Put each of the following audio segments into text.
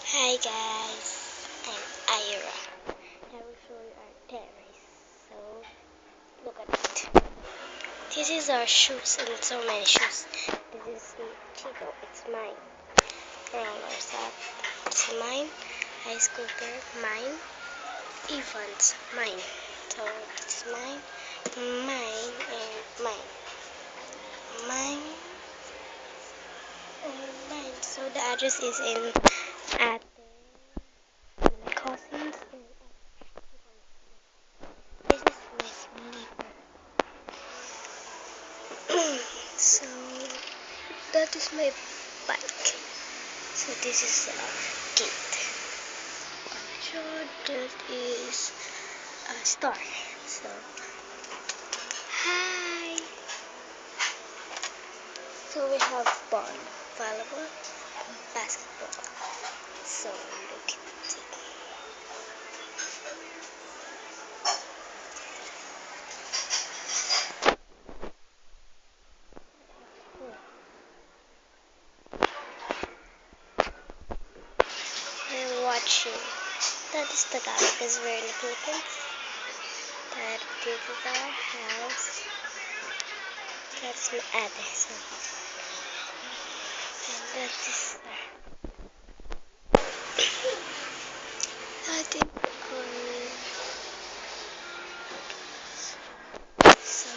Hi guys, I'm Ira. I will show you our terrace. So look at it. This is our shoes and so many shoes. This is Cheeto, it's mine. Rollers up, it's mine. Ice cooker, mine. Evans, mine. So it's mine, mine, and mine. Mine and mine. So the address is in at my cousins and this is my sleeper. So that is my bike. So this is our gate. So that is a star. So hi. So we have ball, volleyball, basketball. So look at it. We're watching. That is Tagalog because we're in the Philippines. That this is our house. That's my address. And that is that is so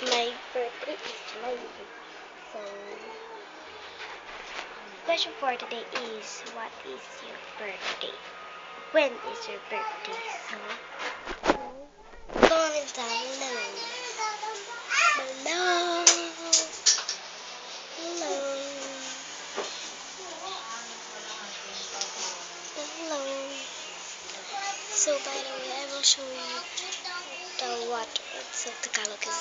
my birthday is July. So question for today is what is your birthday? When is your birthday? So comment down below. Hello. Hello. Hello. So by the way I will show you the water. So Tagalog is